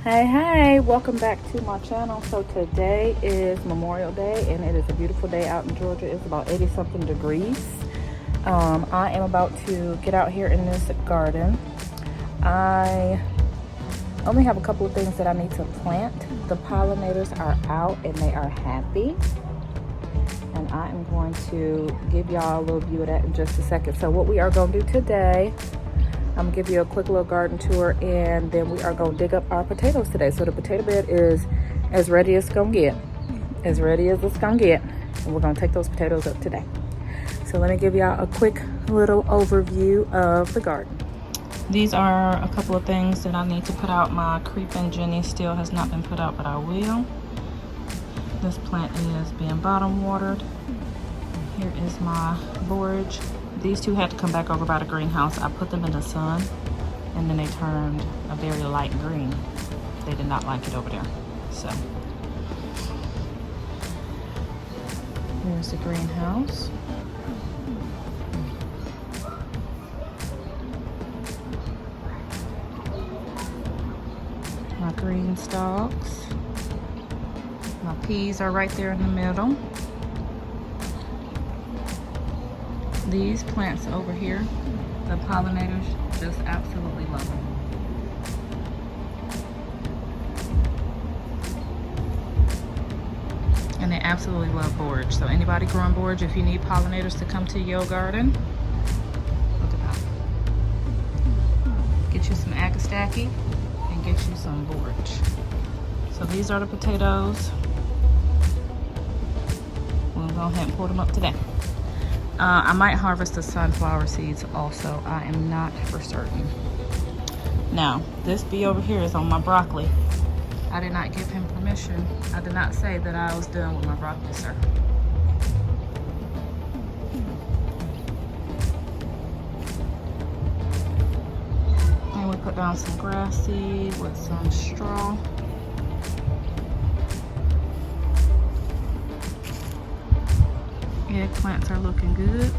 Hey, welcome back to my channel. So today is Memorial Day and it is a beautiful day out in Georgia. It's about 80 something degrees. I am about to get out here in this garden. I only have a couple of things that I need to plant. The pollinators are out and they are happy. And I am going to give y'all a little view of that in just a second. So what we are going to do today, I'm gonna give you a quick little garden tour, and then we are gonna dig up our potatoes today. So the potato bed is as ready as it's gonna get. As ready as it's gonna get. And we're gonna take those potatoes up today. So let me give y'all a quick little overview of the garden. These are a couple of things that I need to put out. My creeping Jenny still has not been put out, but I will. This plant is being bottom watered. Here is my borage. These two had to come back over by the greenhouse. I put them in the sun and then they turned a very light green. They did not like it over there. So here's the greenhouse. My green stalks. My peas are right there in the middle. These plants over here, the pollinators just absolutely love them. And they absolutely love borage. So anybody growing borage, if you need pollinators to come to your garden, look at that. Get you some agastache and get you some borage. So these are the potatoes. We'll go ahead and pull them up today. I might harvest the sunflower seeds also. I am not for certain. Now, this bee over here is on my broccoli. I did not give him permission. I did not say that I was done with my broccoli, sir. And we put down some grass seed with some straw. Eggplants are looking good.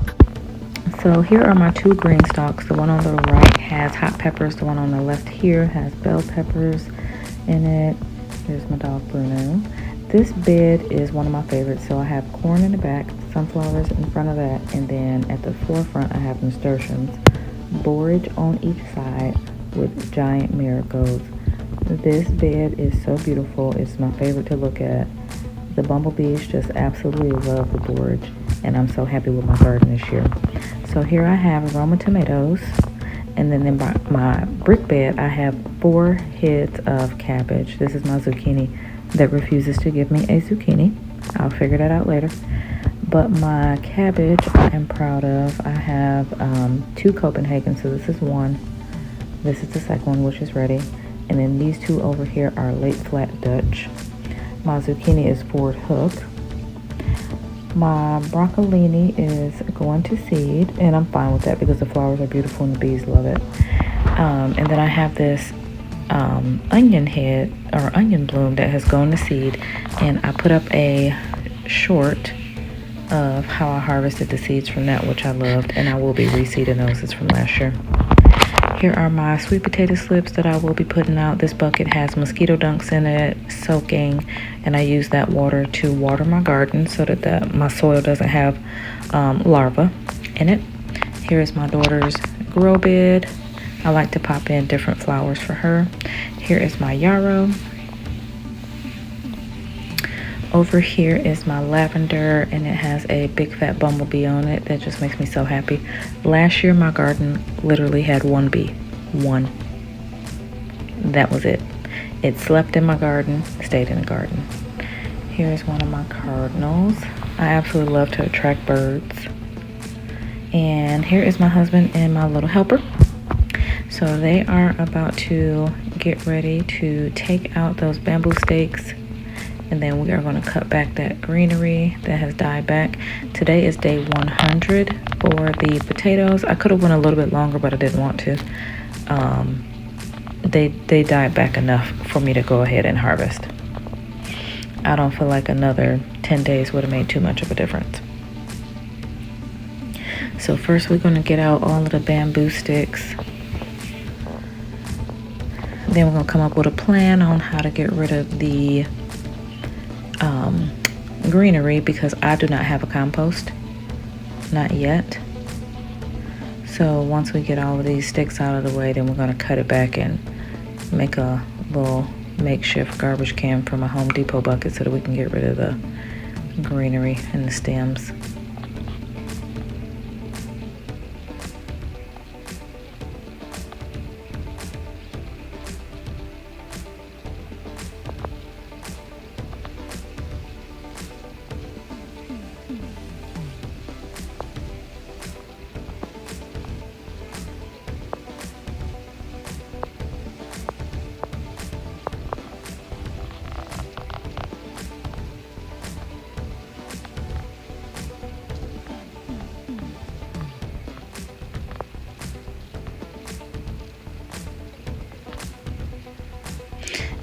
So here are my two green stalks. The one on the right has hot peppers. The one on the left here has bell peppers in it. Here's my dog Bruno. This bed is one of my favorites. So I have corn in the back, sunflowers in front of that, and then at the forefront I have nasturtiums, borage on each side with giant marigolds. This bed is so beautiful. It's my favorite to look at. The bumblebees just absolutely love the borage, and I'm so happy with my garden this year. So here I have aroma tomatoes, and then in my brick bed I have 4 heads of cabbage. This is my zucchini that refuses to give me a zucchini. I'll figure that out later. But my cabbage I am proud of. I have 2 Copenhagen, so this is one. This is the second one, which is ready. And then these 2 over here are late flat Dutch. My zucchini is forward hook. My broccolini is going to seed, and I'm fine with that because the flowers are beautiful and the bees love it. And then I have this onion head or onion bloom that has gone to seed, and I put up a short of how I harvested the seeds from that, which I loved, and I will be reseeding those. It's from last year. Here are my sweet potato slips that I will be putting out. This bucket has mosquito dunks in it, soaking, and I use that water to water my garden so that my soil doesn't have larvae in it. Here is my daughter's grow bed. I like to pop in different flowers for her. Here is my yarrow. Over here is my lavender, and it has a big fat bumblebee on it that just makes me so happy. Last year my garden literally had 1 bee. 1. That was it. It slept in my garden, stayed in the garden. Here's one of my cardinals. I absolutely love to attract birds. And here is my husband and my little helper. So they are about to get ready to take out those bamboo stakes, and then we are going to cut back that greenery that has died back. Today is day 100 for the potatoes. I could have went a little bit longer, but I didn't want to. They died back enough for me to go ahead and harvest. I don't feel like another 10 days would have made too much of a difference. So first we're going to get out all of the bamboo sticks. Then we're gonna come up with a plan on how to get rid of the greenery, because I do not have a compost, not yet. So once we get all of these sticks out of the way, then we're gonna cut it back and make a little makeshift garbage can from a Home Depot bucket so that we can get rid of the greenery and the stems.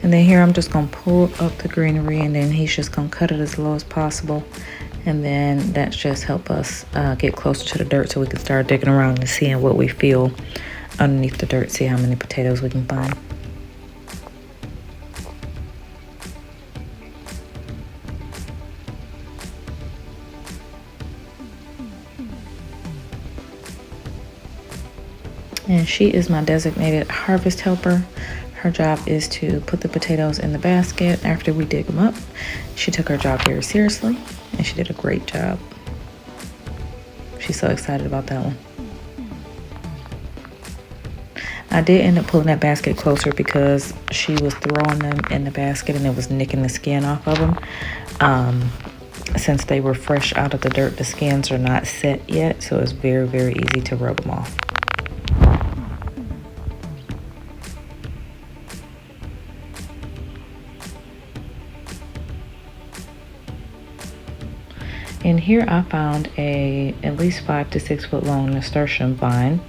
And then here I'm just gonna pull up the greenery, and then he's just gonna cut it as low as possible. And then that's just help us get closer to the dirt so we can start digging around and seeing what we feel underneath the dirt, see how many potatoes we can find. And she is my designated harvest helper. Her job is to put the potatoes in the basket after we dig them up. She took her job very seriously, and she did a great job. She's so excited about that one. I did end up pulling that basket closer because she was throwing them in the basket and it was nicking the skin off of them. Since they were fresh out of the dirt, the skins are not set yet, so it's very, very easy to rub them off. And here I found a at least 5 to 6 foot long nasturtium vine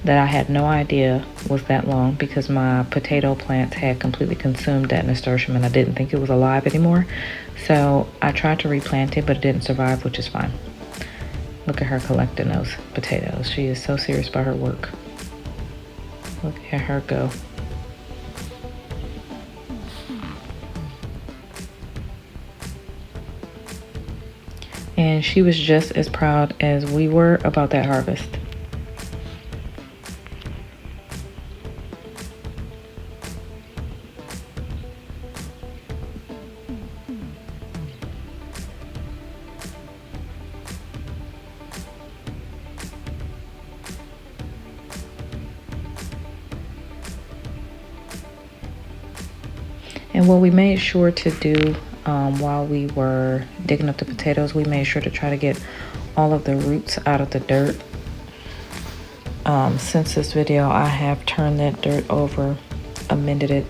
that I had no idea was that long, because my potato plants had completely consumed that nasturtium and I didn't think it was alive anymore. So I tried to replant it, but it didn't survive, which is fine. Look at her collecting those potatoes. She is so serious about her work. Look at her go. And she was just as proud as we were about that harvest. And what we made sure to do while we were digging up the potatoes, we made sure to try to get all of the roots out of the dirt. Since this video, I have turned that dirt over, amended it,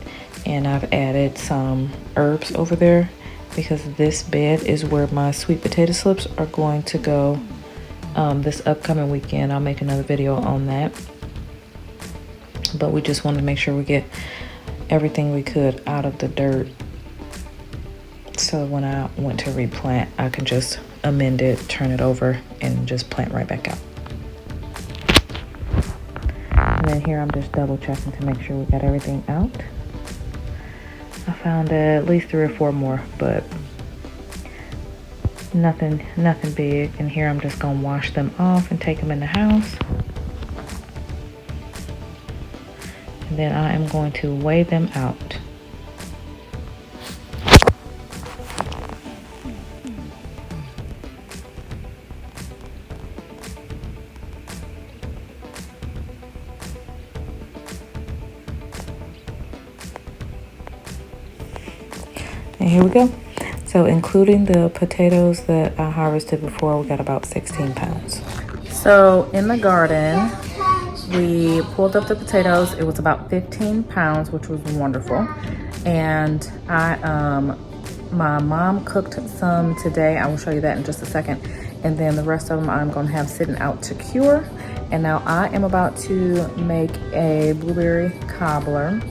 and I've added some herbs over there, because this bed is where my sweet potato slips are going to go this upcoming weekend. I'll make another video on that. But we just wanted to make sure we get everything we could out of the dirt, so when I went to replant, I can just amend it, turn it over, and just plant right back out. And then here I'm just double checking to make sure we got everything out. I found at least 3 or 4 more, but nothing big. And here I'm just gonna wash them off and take them in the house. And then I am going to weigh them out. And here we go. So including the potatoes that I harvested before, we got about 16 pounds. So in the garden, we pulled up the potatoes. It was about 15 pounds, which was wonderful. And my mom cooked some today. I will show you that in just a second. And then the rest of them I'm gonna have sitting out to cure. And now I am about to make a blueberry cobbler.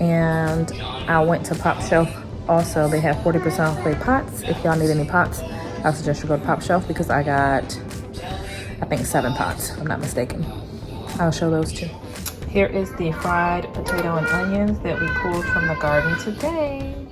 And I went to Pop Shelf. Also, they have 40% off their pots. If y'all need any pots, I suggest you go to Pop Shelf, because I got, I think, 7 pots, if I'm not mistaken. I'll show those too. Here is the fried potato and onions that we pulled from the garden today.